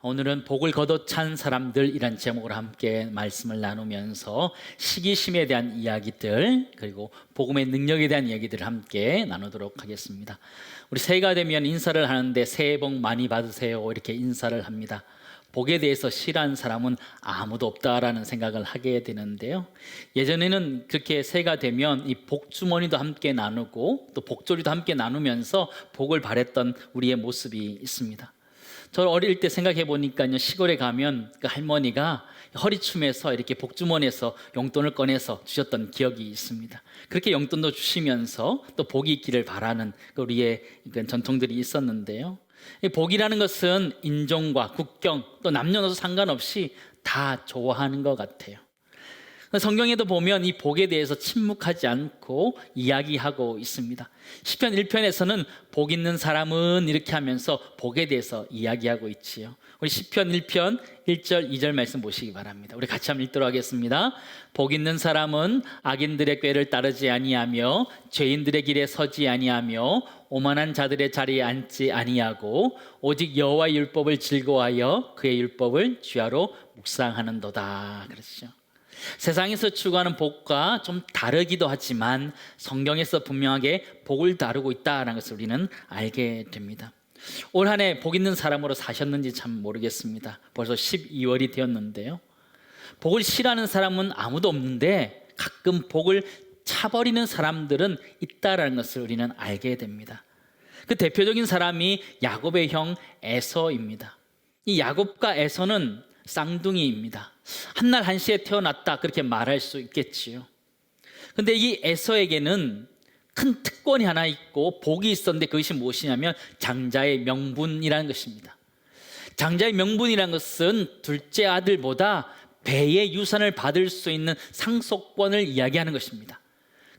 오늘은 복을 거둬찬 사람들이란 제목으로 함께 말씀을 나누면서 시기심에 대한 이야기들, 그리고 복음의 능력에 대한 이야기들을 함께 나누도록 하겠습니다. 우리 새해가 되면 인사를 하는데 새해 복 많이 받으세요 이렇게 인사를 합니다. 복에 대해서 싫어하는 사람은 아무도 없다라는 생각을 하게 되는데요, 예전에는 그렇게 새해가 되면 이 복주머니도 함께 나누고 또 복조리도 함께 나누면서 복을 바랬던 우리의 모습이 있습니다. 저 어릴 때 생각해 보니까요, 시골에 가면 그 할머니가 허리춤에서 이렇게 복주머니에서 용돈을 꺼내서 주셨던 기억이 있습니다. 그렇게 용돈도 주시면서 또 복이 있기를 바라는 우리의 전통들이 있었는데요, 이 복이라는 것은 인종과 국경 또 남녀노소 상관없이 다 좋아하는 것 같아요. 성경에도 보면 이 복에 대해서 침묵하지 않고 이야기하고 있습니다. 시편 1편에서는 복 있는 사람은 이렇게 하면서 복에 대해서 이야기하고 있지요. 우리 시편 1편 1절 2절 말씀 보시기 바랍니다. 우리 같이 한번 읽도록 하겠습니다. 복 있는 사람은 악인들의 꾀를 따르지 아니하며 죄인들의 길에 서지 아니하며 오만한 자들의 자리에 앉지 아니하고 오직 여호와의 율법을 즐거워하여 그의 율법을 주야로 묵상하는도다. 그렇죠. 세상에서 추구하는 복과 좀 다르기도 하지만 성경에서 분명하게 복을 다루고 있다는 것을 우리는 알게 됩니다. 올 한 해 복 있는 사람으로 사셨는지 참 모르겠습니다. 벌써 12월이 되었는데요, 복을 싫어하는 사람은 아무도 없는데 가끔 복을 차버리는 사람들은 있다는 것을 우리는 알게 됩니다. 그 대표적인 사람이 야곱의 형 에서입니다. 이 야곱과 에서는 쌍둥이입니다. 한날 한시에 태어났다 그렇게 말할 수 있겠지요. 그런데 이 에서에게는 큰 특권이 하나 있고 복이 있었는데 그것이 무엇이냐면 장자의 명분이라는 것입니다. 장자의 명분이라는 것은 둘째 아들보다 배의 유산을 받을 수 있는 상속권을 이야기하는 것입니다.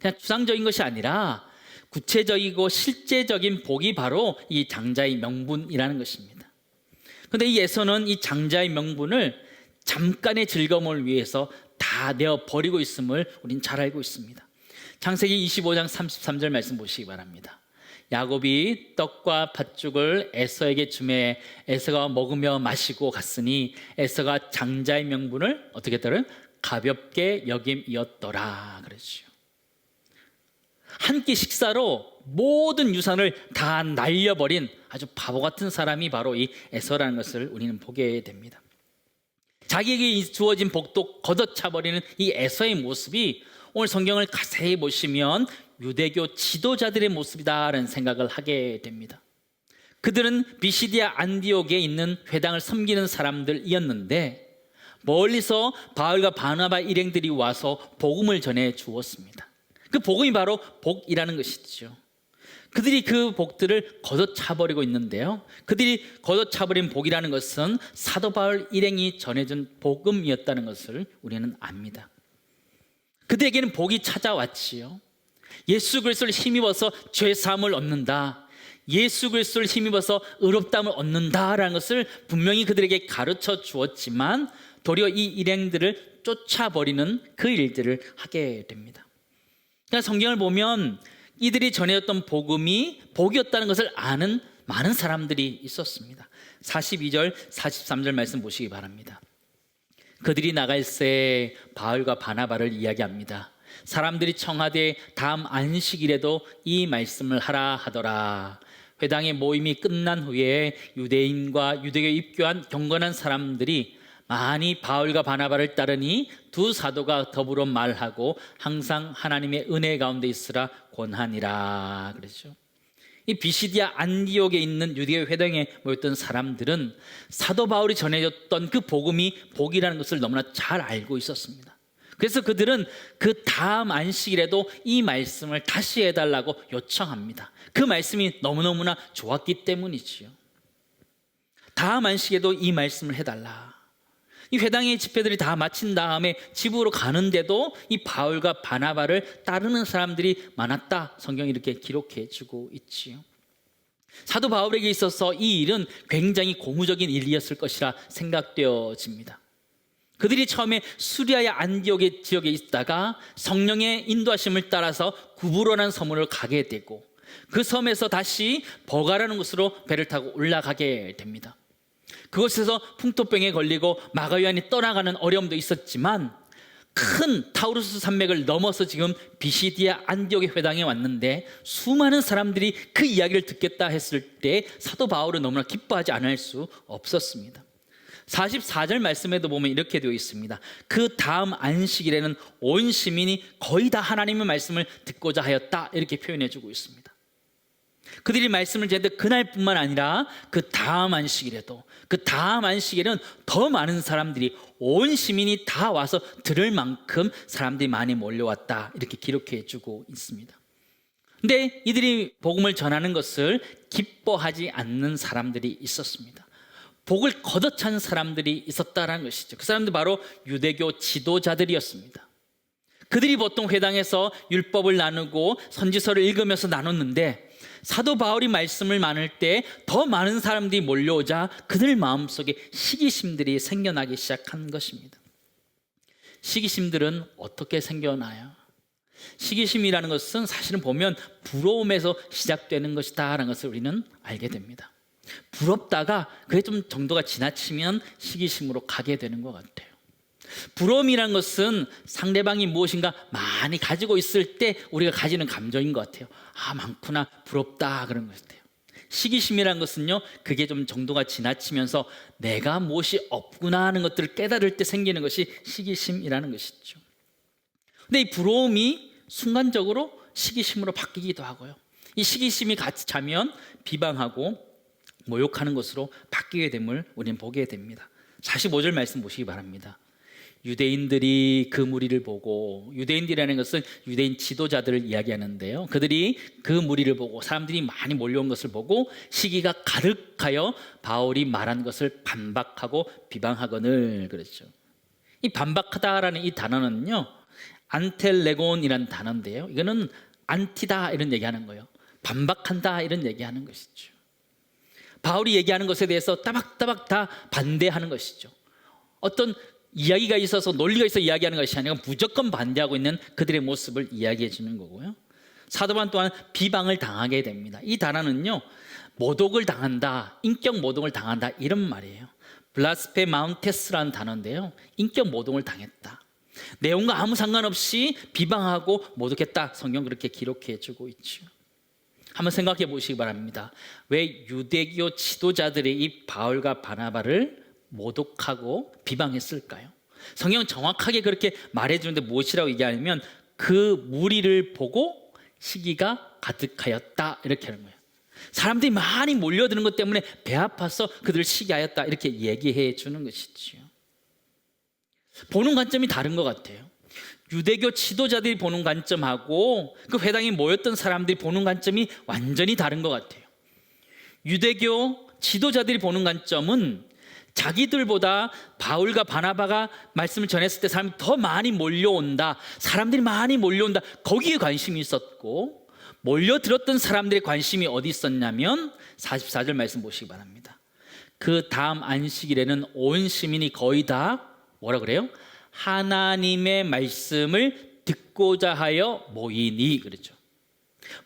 그냥 추상적인 것이 아니라 구체적이고 실제적인 복이 바로 이 장자의 명분이라는 것입니다. 그런데 이 에서는 이 장자의 명분을 잠깐의 즐거움을 위해서 다 내어버리고 있음을 우린 잘 알고 있습니다. 창세기 25장 33절 말씀 보시기 바랍니다. 야곱이 떡과 팥죽을 에서에게 주매 에서가 먹으며 마시고 갔으니 에서가 장자의 명분을 어떻게 했더라? 가볍게 여김이었더라. 그렇죠. 한 끼 식사로 모든 유산을 다 날려버린 아주 바보 같은 사람이 바로 이 에서라는 것을 우리는 보게 됩니다. 자기에게 주어진 복도 걷어차버리는 이 에서의 모습이 오늘 성경을 자세히 보시면 유대교 지도자들의 모습이다라는 생각을 하게 됩니다. 그들은 비시디아 안디옥에 있는 회당을 섬기는 사람들이었는데 멀리서 바울과 바나바 일행들이 와서 복음을 전해 주었습니다. 그 복음이 바로 복이라는 것이죠. 그들이 그 복들을 걷어차버리고 있는데요, 그들이 걷어차버린 복이라는 것은 사도 바울 일행이 전해준 복음이었다는 것을 우리는 압니다. 그들에게는 복이 찾아왔지요. 예수 그리스도를 힘입어서 죄사함을 얻는다, 예수 그리스도를 힘입어서 의롭다함을 얻는다라는 것을 분명히 그들에게 가르쳐 주었지만 도리어 이 일행들을 쫓아버리는 그 일들을 하게 됩니다. 그러니까 성경을 보면 이들이 전해졌던 복음이 복이었다는 것을 아는 많은 사람들이 있었습니다. 42절 43절 말씀 보시기 바랍니다. 그들이 나갈새 바울과 바나바를 이야기합니다. 사람들이 청하되 다음 안식일에도 이 말씀을 하라 하더라. 회당의 모임이 끝난 후에 유대인과 유대교에 입교한 경건한 사람들이 많이 바울과 바나바를 따르니 두 사도가 더불어 말하고 항상 하나님의 은혜 가운데 있으라 권하니라. 그렇죠. 이 비시디아 안디옥에 있는 유대교 회당에 모였던 사람들은 사도 바울이 전해줬던 그 복음이 복이라는 것을 너무나 잘 알고 있었습니다. 그래서 그들은 그 다음 안식일에도 이 말씀을 다시 해달라고 요청합니다. 그 말씀이 너무너무나 좋았기 때문이지요. 다음 안식에도 이 말씀을 해달라. 이 회당의 집회들이 다 마친 다음에 집으로 가는데도 이 바울과 바나바를 따르는 사람들이 많았다, 성경이 이렇게 기록해 주고 있지요. 사도 바울에게 있어서 이 일은 굉장히 고무적인 일이었을 것이라 생각되어집니다. 그들이 처음에 수리아의 안디옥의 지역에 있다가 성령의 인도하심을 따라서 구브로라는 섬으로 가게 되고 그 섬에서 다시 버가라는 곳으로 배를 타고 올라가게 됩니다. 그곳에서 풍토병에 걸리고 마가요한이 떠나가는 어려움도 있었지만 큰 타우루스 산맥을 넘어서 지금 비시디아 안디옥의 회당에 왔는데 수많은 사람들이 그 이야기를 듣겠다 했을 때 사도 바울은 너무나 기뻐하지 않을 수 없었습니다. 44절 말씀에도 보면 이렇게 되어 있습니다. 그 다음 안식일에는 온 시민이 거의 다 하나님의 말씀을 듣고자 하였다, 이렇게 표현해 주고 있습니다. 그들이 말씀을 듣는데 그날뿐만 아니라 그 다음 안식일에도, 그 다음 안식일에는 더 많은 사람들이, 온 시민이 다 와서 들을 만큼 사람들이 많이 몰려왔다, 이렇게 기록해 주고 있습니다. 근데 이들이 복음을 전하는 것을 기뻐하지 않는 사람들이 있었습니다. 복을 걷어찬 사람들이 있었다는 것이죠. 그 사람들 바로 유대교 지도자들이었습니다. 그들이 보통 회당에서 율법을 나누고 선지서를 읽으면서 나눴는데 사도 바울이 말씀을 나눌 때 더 많은 사람들이 몰려오자 그들 마음속에 시기심들이 생겨나기 시작한 것입니다. 시기심들은 어떻게 생겨나요? 시기심이라는 것은 사실은 보면 부러움에서 시작되는 것이다라는 것을 우리는 알게 됩니다. 부럽다가 그게 좀 정도가 지나치면 시기심으로 가게 되는 것 같아요. 부러움이란 것은 상대방이 무엇인가 많이 가지고 있을 때 우리가 가지는 감정인 것 같아요. 아, 많구나, 부럽다, 그런 것 같아요. 시기심이란 것은요, 그게 좀 정도가 지나치면서 내가 무엇이 없구나 하는 것들을 깨달을 때 생기는 것이 시기심이라는 것이죠. 근데 이 부러움이 순간적으로 시기심으로 바뀌기도 하고요. 이 시기심이 같이 차면 비방하고 모욕하는 것으로 바뀌게 됨을 우리는 보게 됩니다. 45절 말씀 보시기 바랍니다. 유대인들이 그 무리를 보고, 유대인들이라는 것은 유대인 지도자들을 이야기하는데요, 그들이 그 무리를 보고 사람들이 많이 몰려온 것을 보고 시기가 가득하여 바울이 말한 것을 반박하고 비방하거늘, 그랬죠. 이 반박하다라는 이 단어는요, 안텔레곤이라는 단어인데요, 이거는 안티다 이런 얘기하는 거예요. 반박한다 이런 얘기하는 것이죠. 바울이 얘기하는 것에 대해서 따박따박 다 반대하는 것이죠. 어떤 이야기가 있어서, 논리가 있어 이야기하는 것이 아니라 무조건 반대하고 있는 그들의 모습을 이야기해 주는 거고요. 사도 바울 또한 비방을 당하게 됩니다. 이 단어는요, 모독을 당한다, 인격 모독을 당한다, 이런 말이에요. 블라스페마운테스라는 단어인데요, 인격 모독을 당했다, 내용과 아무 상관없이 비방하고 모독했다, 성경 그렇게 기록해 주고 있죠. 한번 생각해 보시기 바랍니다. 왜 유대교 지도자들이 이 바울과 바나바를 모독하고 비방했을까요? 성경은 정확하게 그렇게 말해주는데 무엇이라고 얘기하냐면 그 무리를 보고 시기가 가득하였다, 이렇게 하는 거예요. 사람들이 많이 몰려드는 것 때문에 배 아파서 그들을 시기하였다, 이렇게 얘기해 주는 것이지요. 보는 관점이 다른 것 같아요. 유대교 지도자들이 보는 관점하고 그 회당에 모였던 사람들이 보는 관점이 완전히 다른 것 같아요. 유대교 지도자들이 보는 관점은 자기들보다 바울과 바나바가 말씀을 전했을 때 사람이 더 많이 몰려온다, 사람들이 많이 몰려온다, 거기에 관심이 있었고, 몰려들었던 사람들의 관심이 어디 있었냐면 44절 말씀 보시기 바랍니다. 그 다음 안식일에는 온 시민이 거의 다 뭐라 그래요? 하나님의 말씀을 듣고자 하여 모이니, 그렇죠.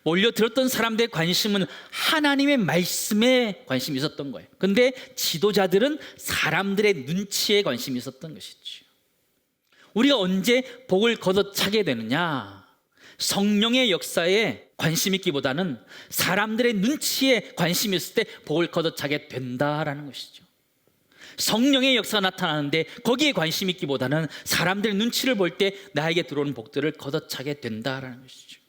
몰려들었던 사람들의 관심은 하나님의 말씀에 관심이 있었던 거예요. 그런데 지도자들은 사람들의 눈치에 관심이 있었던 것이죠. 우리가 언제 복을 걷어차게 되느냐? 성령의 역사에 관심 있기보다는 사람들의 눈치에 관심이 있을 때 복을 걷어차게 된다라는 것이죠. 성령의 역사가 나타나는데 거기에 관심 있기보다는 사람들의 눈치를 볼 때 나에게 들어오는 복들을 걷어차게 된다라는 것이죠.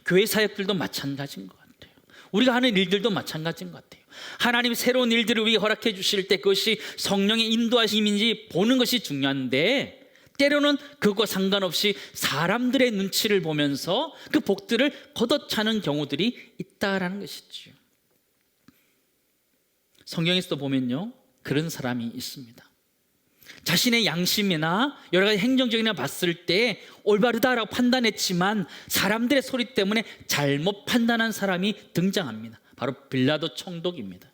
교회 사역들도 마찬가지인 것 같아요. 우리가 하는 일들도 마찬가지인 것 같아요. 하나님 새로운 일들을 우리에게 허락해 주실 때 그것이 성령의 인도하심인지 보는 것이 중요한데, 때로는 그것과 상관없이 사람들의 눈치를 보면서 그 복들을 걷어차는 경우들이 있다라는 것이죠. 성경에서도 보면요, 그런 사람이 있습니다. 자신의 양심이나 여러 가지 행정적이나 봤을 때 올바르다라고 판단했지만 사람들의 소리 때문에 잘못 판단한 사람이 등장합니다. 바로 빌라도 총독입니다.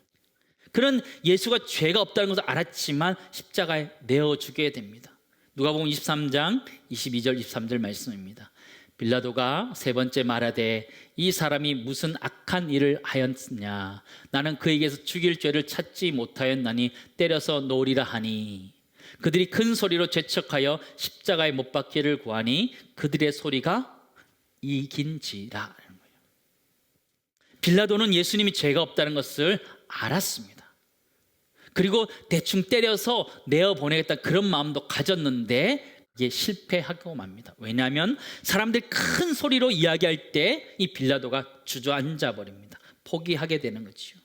그는 예수가 죄가 없다는 것을 알았지만 십자가에 내어 주게 됩니다. 누가복음 23장 22절 23절 말씀입니다. 빌라도가 세 번째 말하되 이 사람이 무슨 악한 일을 하였느냐 나는 그에게서 죽일 죄를 찾지 못하였나니 때려서 놓으리라 하니 그들이 큰 소리로 재촉하여 십자가에 못 박기를 구하니 그들의 소리가 이긴지라. 빌라도는 예수님이 죄가 없다는 것을 알았습니다. 그리고 대충 때려서 내어보내겠다 그런 마음도 가졌는데 이게 실패하고 맙니다. 왜냐하면 사람들이 큰 소리로 이야기할 때 이 빌라도가 주저앉아 버립니다. 포기하게 되는 거죠.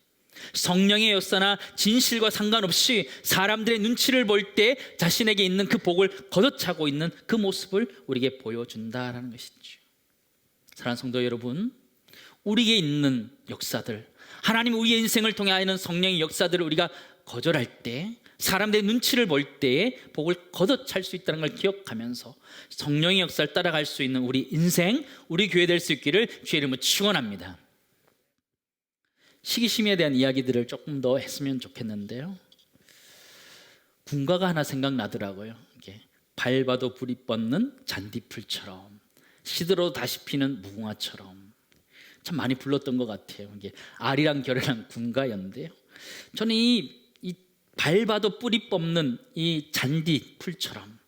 성령의 역사나 진실과 상관없이 사람들의 눈치를 볼 때 자신에게 있는 그 복을 걷어차고 있는 그 모습을 우리에게 보여준다라는 것이죠. 사랑하는 성도 여러분, 우리에게 있는 역사들, 하나님 우리의 인생을 통해 하는 성령의 역사들을 우리가 거절할 때, 사람들의 눈치를 볼 때에 복을 걷어찰 수 있다는 걸 기억하면서 성령의 역사를 따라갈 수 있는 우리 인생, 우리 교회 될 수 있기를 주의 이름으로 축원합니다. 시기심에 대한 이야기들을 조금 더 했으면 좋겠는데요. 군가가 하나 생각나더라고요. 이게 밟아도 불이 뻗는 잔디풀처럼, 시들어도 다시 피는 무궁화처럼. 참 많이 불렀던 것 같아요. 이게 아리랑 결연한 군가였는데요. 저는 이 밟아도 뿌리 뽑는 이 잔디풀처럼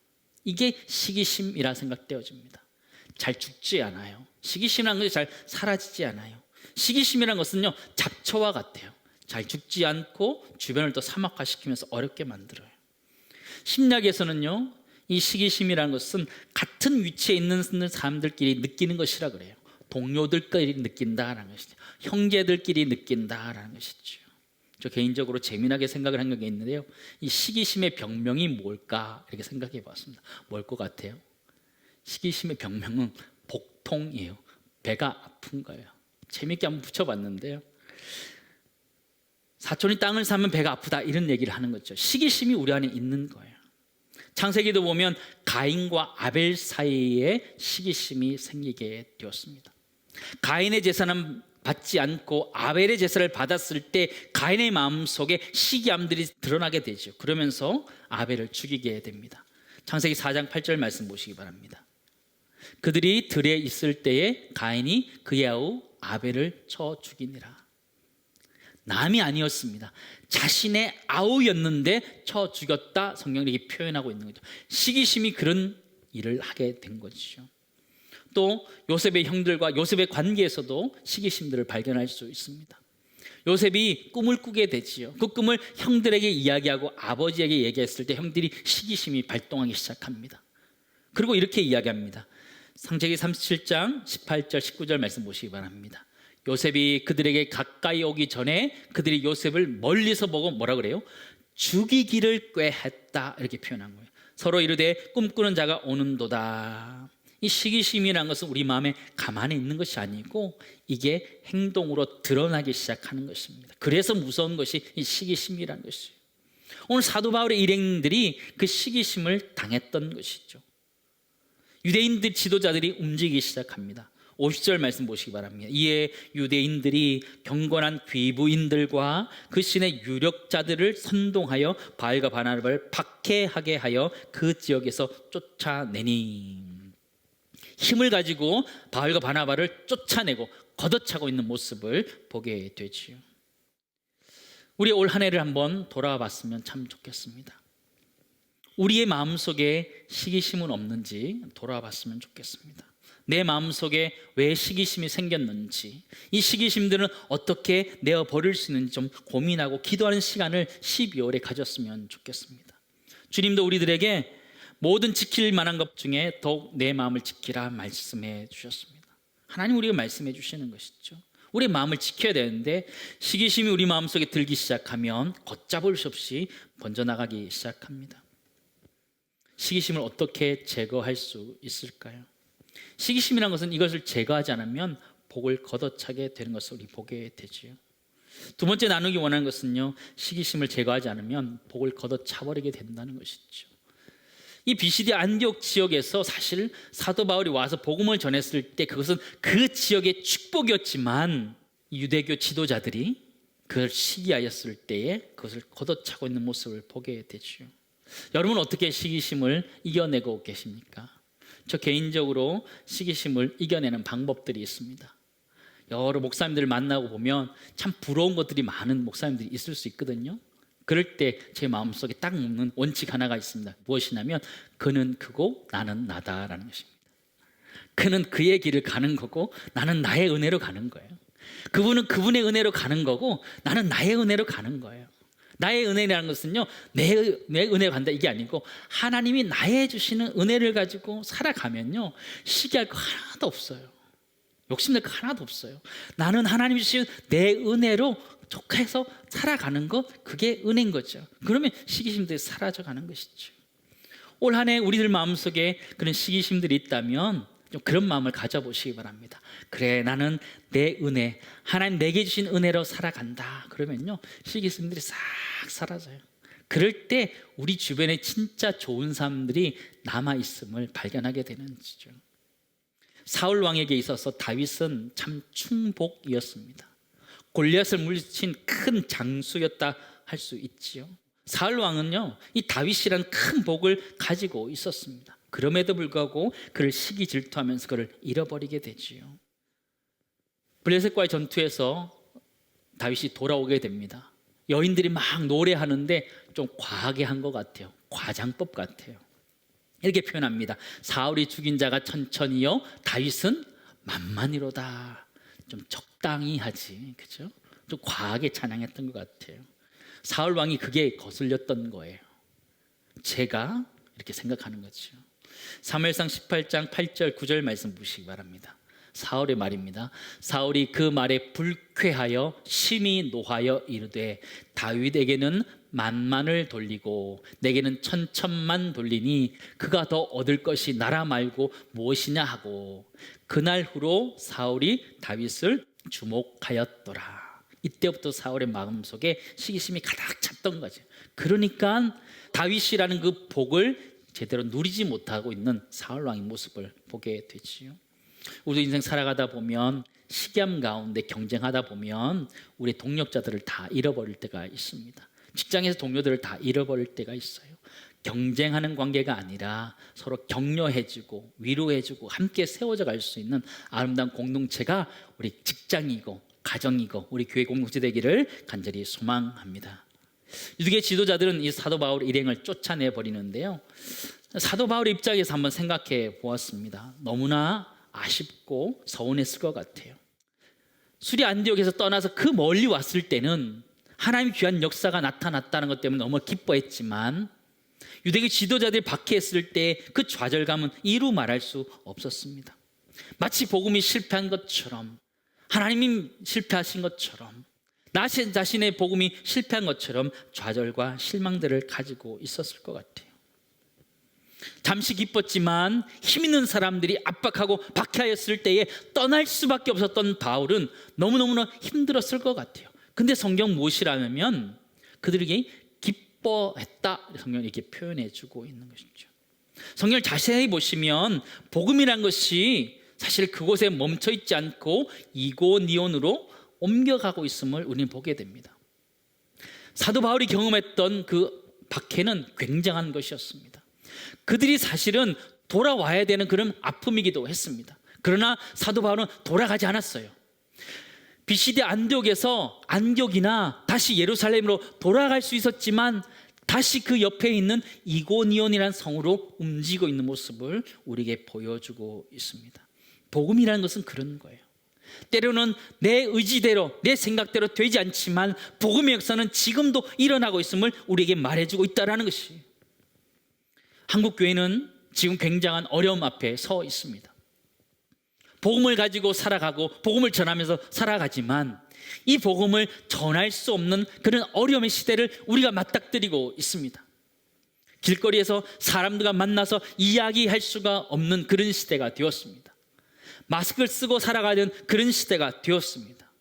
이게 시기심이라 생각되어집니다. 잘 죽지 않아요. 시기심이라는 것이 잘 사라지지 않아요. 시기심이라는 것은요, 잡초와 같아요. 잘 죽지 않고 주변을 또 사막화시키면서 어렵게 만들어요. 심리학에서는요, 이 시기심이라는 것은 같은 위치에 있는 사람들끼리 느끼는 것이라 그래요. 동료들끼리 느낀다라는 것이죠. 형제들끼리 느낀다라는 것이죠. 저 개인적으로 재미나게 생각을 한 게 있는데요. 이 시기심의 병명이 뭘까 이렇게 생각해 봤습니다. 뭘 것 같아요? 시기심의 병명은 복통이에요. 배가 아픈 거예요. 재미있게 한번 붙여봤는데요. 사촌이 땅을 사면 배가 아프다 이런 얘기를 하는 거죠. 시기심이 우리 안에 있는 거예요. 창세기도 보면 가인과 아벨 사이에 시기심이 생기게 되었습니다. 가인의 제사는 받지 않고 아벨의 제사를 받았을 때 가인의 마음속에 시기함들이 드러나게 되죠. 그러면서 아벨을 죽이게 됩니다. 창세기 4장 8절 말씀 보시기 바랍니다. 그들이 들에 있을 때에 가인이 그의 아우 아벨을 쳐 죽이니라. 남이 아니었습니다. 자신의 아우였는데 쳐 죽였다. 성경이 이렇게 표현하고 있는 거죠. 시기심이 그런 일을 하게 된 거죠. 또 요셉의 형들과 요셉의 관계에서도 시기심들을 발견할 수 있습니다. 요셉이 꿈을 꾸게 되지요. 그 꿈을 형들에게 이야기하고 아버지에게 얘기했을 때 형들이 시기심이 발동하기 시작합니다. 그리고 이렇게 이야기합니다. 창세기 37장 18절 19절 말씀 보시기 바랍니다. 요셉이 그들에게 가까이 오기 전에 그들이 요셉을 멀리서 보고 뭐라 그래요? 죽이기를 꾀했다 이렇게 표현한 거예요. 서로 이르되 꿈꾸는 자가 오는도다. 이 시기심이라는 것은 우리 마음에 가만히 있는 것이 아니고 이게 행동으로 드러나기 시작하는 것입니다. 그래서 무서운 것이 이 시기심이라는 것이에요. 오늘 사도 바울의 일행들이 그 시기심을 당했던 것이죠. 유대인들 지도자들이 움직이기 시작합니다. 50절 말씀 보시기 바랍니다. 이에 유대인들이 경건한 귀부인들과 그 신의 유력자들을 선동하여 바알과 바나바를 박해하게 하여 그 지역에서 쫓아내니, 힘을 가지고 바알과 바나바를 쫓아내고 걷어차고 있는 모습을 보게 되지요. 우리 올 한 해를 한번 돌아와 봤으면 참 좋겠습니다. 우리의 마음속에 시기심은 없는지 돌아와 봤으면 좋겠습니다. 내 마음속에 왜 시기심이 생겼는지, 이 시기심들은 어떻게 내어버릴 수 있는지 좀 고민하고 기도하는 시간을 12월에 가졌으면 좋겠습니다. 주님도 우리들에게 모든 지킬 만한 것 중에 더욱 내 마음을 지키라 말씀해 주셨습니다. 하나님 우리가 말씀해 주시는 것이죠. 우리 마음을 지켜야 되는데 시기심이 우리 마음속에 들기 시작하면 걷잡을 수 없이 번져나가기 시작합니다. 시기심을 어떻게 제거할 수 있을까요? 시기심이라는 것은 이것을 제거하지 않으면 복을 걷어차게 되는 것을 우리 보게 되지요. 두 번째 나누기 원하는 것은요, 시기심을 제거하지 않으면 복을 걷어차버리게 된다는 것이죠. 이 비시디 안디옥 지역에서 사실 사도 바울이 와서 복음을 전했을 때 그것은 그 지역의 축복이었지만 유대교 지도자들이 그걸 시기하였을 때에 그것을 걷어차고 있는 모습을 보게 되죠. 여러분은 어떻게 시기심을 이겨내고 계십니까? 저 개인적으로 시기심을 이겨내는 방법들이 있습니다. 여러 목사님들을 만나고 보면 참 부러운 것들이 많은 목사님들이 있을 수 있거든요. 그럴 때 제 마음속에 딱 묻는 원칙 하나가 있습니다. 무엇이냐면 그는 그고 나는 나다라는 것입니다. 그는 그의 길을 가는 거고 나는 나의 은혜로 가는 거예요. 그분은 그분의 은혜로 가는 거고 나는 나의 은혜로 가는 거예요. 나의 은혜라는 것은요, 내 은혜로 간다 이게 아니고 하나님이 나의 주시는 은혜를 가지고 살아가면요, 시기할 거 하나도 없어요. 욕심낼 거 하나도 없어요. 나는 하나님이 주신 내 은혜로 족해서 살아가는 것, 그게 은혜인 거죠. 그러면 시기심들이 사라져가는 것이죠. 올 한 해 우리들 마음속에 그런 시기심들이 있다면 좀 그런 마음을 가져보시기 바랍니다. 그래, 나는 내 은혜, 하나님 내게 주신 은혜로 살아간다. 그러면요, 시기심들이 싹 사라져요. 그럴 때 우리 주변에 진짜 좋은 사람들이 남아있음을 발견하게 되는 거죠. 사울 왕에게 있어서 다윗은 참 충복이었습니다. 골리앗을 물리친 큰 장수였다 할 수 있지요. 사울 왕은요, 이 다윗이라는 큰 복을 가지고 있었습니다. 그럼에도 불구하고 그를 시기 질투하면서 그를 잃어버리게 되지요. 블레셋과의 전투에서 다윗이 돌아오게 됩니다. 여인들이 막 노래하는데 좀 과하게 한 것 같아요. 과장법 같아요. 이렇게 표현합니다. 사울이 죽인 자가 천천히요, 다윗은 만만히로다. 좀 적당히 하지, 그죠? 좀 과하게 찬양했던 것 같아요. 사울 왕이 그게 거슬렸던 거예요. 제가 이렇게 생각하는 거죠. 사무엘상 18장 8절 9절 말씀 보시기 바랍니다. 사울의 말입니다. 사울이 그 말에 불쾌하여 심히 노하여 이르되 다윗에게는 만만을 돌리고 내게는 천천만 돌리니 그가 더 얻을 것이 나라 말고 무엇이냐 하고 그날 후로 사울이 다윗을 주목하였더라. 이때부터 사울의 마음속에 시기심이 가득 찼던 거죠. 그러니까 다윗이라는 그 복을 제대로 누리지 못하고 있는 사울 왕의 모습을 보게 되지요. 우리 인생 살아가다 보면 시기함 가운데 경쟁하다 보면 우리 동력자들을 다 잃어버릴 때가 있습니다. 직장에서 동료들을 다 잃어버릴 때가 있어요. 경쟁하는 관계가 아니라 서로 격려해주고 위로해주고 함께 세워져 갈 수 있는 아름다운 공동체가 우리 직장이고 가정이고 우리 교회 공동체 되기를 간절히 소망합니다. 유대계 지도자들은 이 사도 바울의 일행을 쫓아내 버리는데요, 사도 바울의 입장에서 한번 생각해 보았습니다. 너무나 아쉽고 서운했을 것 같아요. 수리 안디옥에서 떠나서 그 멀리 왔을 때는 하나님의 귀한 역사가 나타났다는 것 때문에 너무 기뻐했지만 유대계 지도자들이 박해했을 때 그 좌절감은 이루 말할 수 없었습니다. 마치 복음이 실패한 것처럼, 하나님이 실패하신 것처럼, 나 자신의 복음이 실패한 것처럼 좌절과 실망들을 가지고 있었을 것 같아요. 잠시 기뻤지만 힘 있는 사람들이 압박하고 박해하였을 때에 떠날 수밖에 없었던 바울은 너무너무나 힘들었을 것 같아요. 근데 성경 무엇이라면 그들에게 기뻐했다, 성경이 이렇게 표현해 주고 있는 것이죠. 성경을 자세히 보시면 복음이란 것이 사실 그곳에 멈춰 있지 않고 이고니온으로 옮겨가고 있음을 우리는 보게 됩니다. 사도 바울이 경험했던 그 박해는 굉장한 것이었습니다. 그들이 사실은 돌아와야 되는 그런 아픔이기도 했습니다. 그러나 사도 바울은 돌아가지 않았어요. BCD 안디옥에서 안디옥이나 다시 예루살렘으로 돌아갈 수 있었지만 다시 그 옆에 있는 이고니온이라는 성으로 움직이고 있는 모습을 우리에게 보여주고 있습니다. 복음이라는 것은 그런 거예요. 때로는 내 의지대로 내 생각대로 되지 않지만 복음의 역사는 지금도 일어나고 있음을 우리에게 말해주고 있다는 것이, 한국교회는 지금 굉장한 어려움 앞에 서 있습니다. 복음을 가지고 살아가고 복음을 전하면서 살아가지만 이 복음을 전할 수 없는 그런 어려움의 시대를 우리가 맞닥뜨리고 있습니다. 길거리에서 사람들과 만나서 이야기할 수가 없는 그런 시대가 되었습니다. 마스크를 쓰고 살아가는 그런 시대가 되었습니다.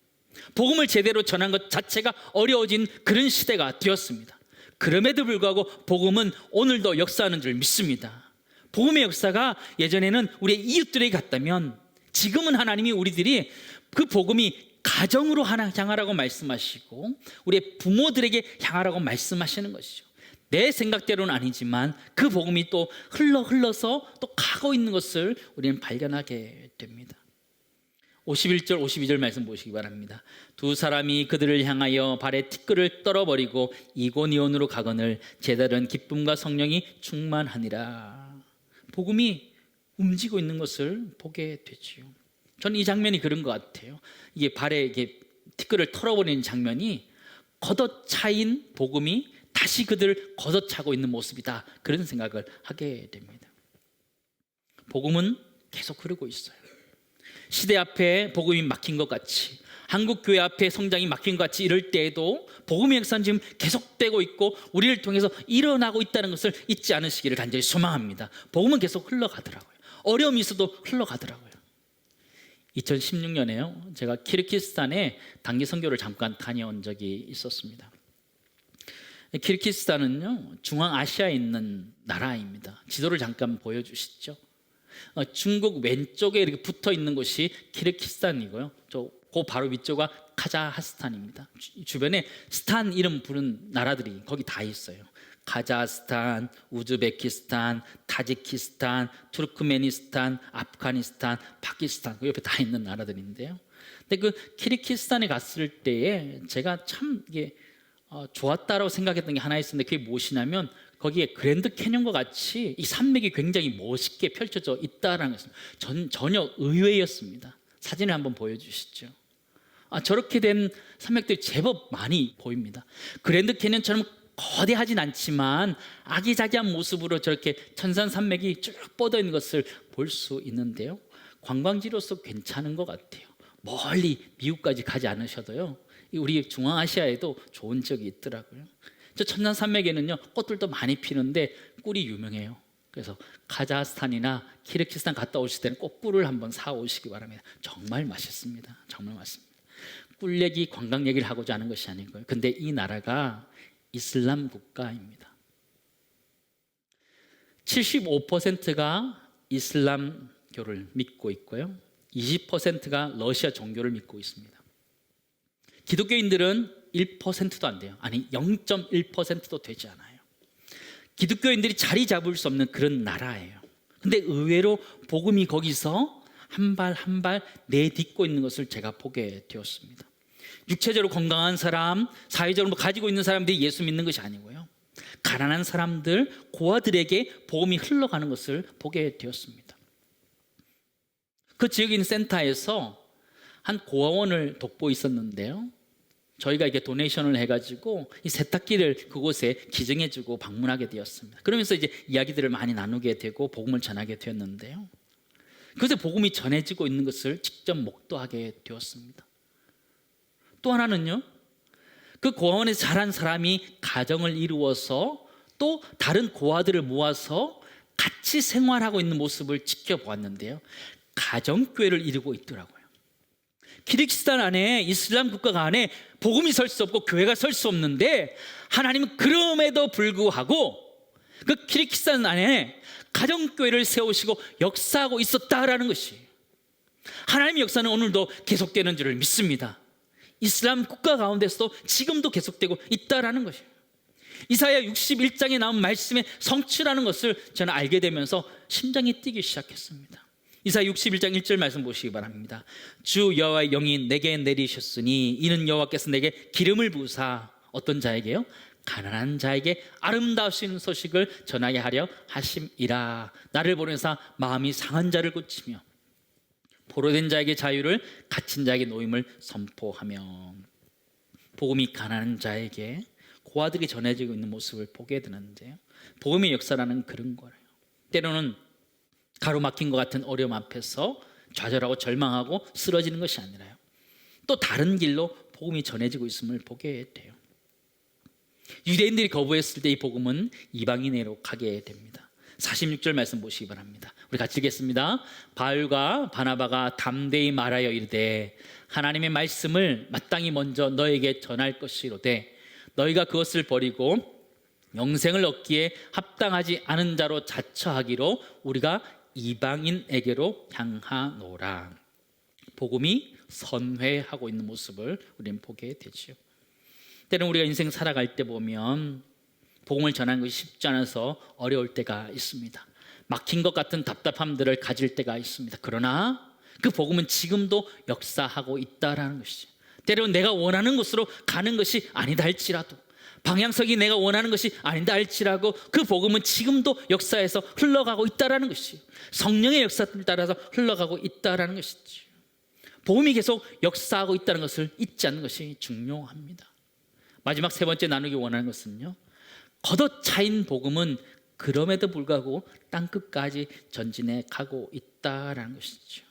복음을 제대로 전한 것 자체가 어려워진 그런 시대가 되었습니다. 그럼에도 불구하고 복음은 오늘도 역사하는 줄 믿습니다. 복음의 역사가 예전에는 우리의 이웃들에게 갔다면 지금은 하나님이 우리들이 그 복음이 가정으로 향하라고 말씀하시고 우리의 부모들에게 향하라고 말씀하시는 것이죠. 내 생각대로는 아니지만 그 복음이 또 흘러서 또 가고 있는 것을 우리는 발견하게 됩니다. 51절 52절 말씀 보시기 바랍니다. 두 사람이 그들을 향하여 발에 티끌을 떨어버리고 이고니온으로 가거늘 제자들은 기쁨과 성령이 충만하니라. 복음이 움직이고 있는 것을 보게 되지요. 저는 이 장면이 그런 것 같아요. 이게 발에 이게 티끌을 털어버리는 장면이 걷어차인 복음이 다시 그들을 걷어차고 있는 모습이다, 그런 생각을 하게 됩니다. 복음은 계속 흐르고 있어요. 시대 앞에 복음이 막힌 것 같이, 한국 교회 앞에 성장이 막힌 것 같이 이럴 때에도 복음의 역사는 지금 계속되고 있고 우리를 통해서 일어나고 있다는 것을 잊지 않으시기를 간절히 소망합니다. 복음은 계속 흘러가더라고요. 어려움이 있어도 흘러가더라고요. 2016년에요, 제가 키르기스탄에 단기 선교를 잠깐 다녀온 적이 있었습니다. 키르기스탄은요, 중앙아시아에 있는 나라입니다. 지도를 잠깐 보여주시죠. 중국 왼쪽에 이렇게 붙어 있는 곳이 키르기스탄이고요. 그 바로 위쪽가 카자흐스탄입니다. 주변에 스탄 이름 부른 나라들이 거기 다 있어요. 카자흐스탄, 우즈베키스탄, 타지키스탄, 투르크메니스탄, 아프가니스탄, 파키스탄, 그 옆에 다 있는 나라들인데요. 근데 그 키르기스탄에 갔을 때에 제가 참 이게 좋았다라고 생각했던 게 하나 있었는데, 그게 무엇이냐면 거기에 그랜드 캐년과 같이 이 산맥이 굉장히 멋있게 펼쳐져 있다라는 것은 전혀 의외였습니다. 사진을 한번 보여주시죠. 저렇게 된 산맥들이 제법 많이 보입니다. 그랜드 캐년처럼 거대하진 않지만 아기자기한 모습으로 저렇게 천산산맥이 쭉 뻗어 있는 것을 볼 수 있는데요, 관광지로서 괜찮은 것 같아요. 멀리 미국까지 가지 않으셔도요, 우리 중앙아시아에도 좋은 지역이 있더라고요. 저 천산산맥에는요, 꽃들도 많이 피는데 꿀이 유명해요. 그래서 카자흐스탄이나 키르기스탄 갔다 오실 때는 꼭 꿀을 한번 사 오시기 바랍니다. 정말 맛있습니다. 정말 맛있습니다. 꿀 얘기, 관광 얘기를 하고자 하는 것이 아니고요. 근데 이 나라가 이슬람 국가입니다. 75%가 이슬람교를 믿고 있고요, 20%가 러시아 종교를 믿고 있습니다. 기독교인들은 1%도 안 돼요. 아니 0.1%도 되지 않아요. 기독교인들이 자리 잡을 수 없는 그런 나라예요. 근데 의외로 복음이 거기서 한 발 한 발 내딛고 있는 것을 제가 보게 되었습니다. 육체적으로 건강한 사람, 사회적으로 가지고 있는 사람들이 예수 믿는 것이 아니고요, 가난한 사람들, 고아들에게 복음이 흘러가는 것을 보게 되었습니다. 그 지역에 있는 센터에서 한 고아원을 돕고 있었는데요, 저희가 이게 도네이션을 해가지고 이 세탁기를 그곳에 기증해주고 방문하게 되었습니다. 그러면서 이제 이야기들을 많이 나누게 되고 복음을 전하게 되었는데요, 그래서 복음이 전해지고 있는 것을 직접 목도하게 되었습니다. 또 하나는요, 그 고아원에서 자란 사람이 가정을 이루어서 또 다른 고아들을 모아서 같이 생활하고 있는 모습을 지켜보았는데요, 가정교회를 이루고 있더라고요. 키르기스탄 안에, 이슬람 국가가 안에 복음이 설 수 없고 교회가 설 수 없는데, 하나님은 그럼에도 불구하고 그 키르기스탄 안에 가정교회를 세우시고 역사하고 있었다라는 것이, 하나님의 역사는 오늘도 계속되는 줄을 믿습니다. 이슬람 국가 가운데서도 지금도 계속되고 있다라는 것이에요. 이사야 61장에 나온 말씀의 성취라는 것을 저는 알게 되면서 심장이 뛰기 시작했습니다. 이사야 61장 1절 말씀 보시기 바랍니다. 주 여호와의 영이 내게 내리셨으니 이는 여호와께서 내게 기름을 부으사 어떤 자에게요? 가난한 자에게 아름다우신 소식을 전하게 하려 하심이라. 나를 보내사 마음이 상한 자를 고치며 포로된 자에게 자유를, 갇힌 자에게 노임을 선포하며. 복음이 가난한 자에게, 고아들이 전해지고 있는 모습을 보게 되는데요, 복음의 역사라는 그런 거예요. 때로는 가로막힌 것 같은 어려움 앞에서 좌절하고 절망하고 쓰러지는 것이 아니라요, 또 다른 길로 복음이 전해지고 있음을 보게 돼요. 유대인들이 거부했을 때 이 복음은 이방인에로 가게 됩니다. 46절 말씀 보시기 바랍니다. 우리 같이 읽겠습니다. 바울과 바나바가 담대히 말하여 이르되 하나님의 말씀을 마땅히 먼저 너에게 전할 것이로되 너희가 그것을 버리고 영생을 얻기에 합당하지 않은 자로 자처하기로 우리가 이방인에게로 향하노라. 복음이 선회하고 있는 모습을 우리는 보게 되죠. 때는 우리가 인생 살아갈 때 보면 복음을 전하는 것이 쉽지 않아서 어려울 때가 있습니다. 막힌 것 같은 답답함들을 가질 때가 있습니다. 그러나 그 복음은 지금도 역사하고 있다라는 것이죠. 때로는 내가 원하는 곳으로 가는 것이 아니다 할지라도, 방향성이 내가 원하는 것이 아니다 할지라도 그 복음은 지금도 역사에서 흘러가고 있다라는 것이죠. 성령의 역사를 따라서 흘러가고 있다라는 것이죠. 복음이 계속 역사하고 있다는 것을 잊지 않는 것이 중요합니다. 마지막 세 번째 나누기 원하는 것은요, 걷어차인 복음은 그럼에도 불구하고 땅끝까지 전진해 가고 있다라는 것이죠.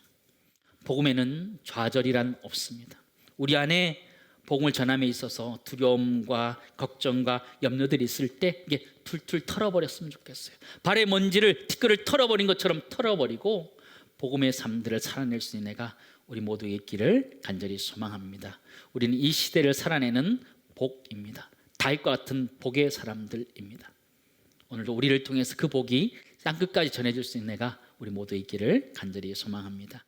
복음에는 좌절이란 없습니다. 우리 안에 복음을 전함에 있어서 두려움과 걱정과 염려들이 있을 때 이게 툴툴 털어버렸으면 좋겠어요. 발의 먼지를 티끌을 털어버린 것처럼 털어버리고 복음의 삶들을 살아낼 수 있는 애가 우리 모두의 있기를 간절히 소망합니다. 우리는 이 시대를 살아내는 복입니다. 다윗과 같은 복의 사람들입니다. 오늘도 우리를 통해서 그 복이 땅끝까지 전해질 수 있는 애가 우리 모두 있기를 간절히 소망합니다.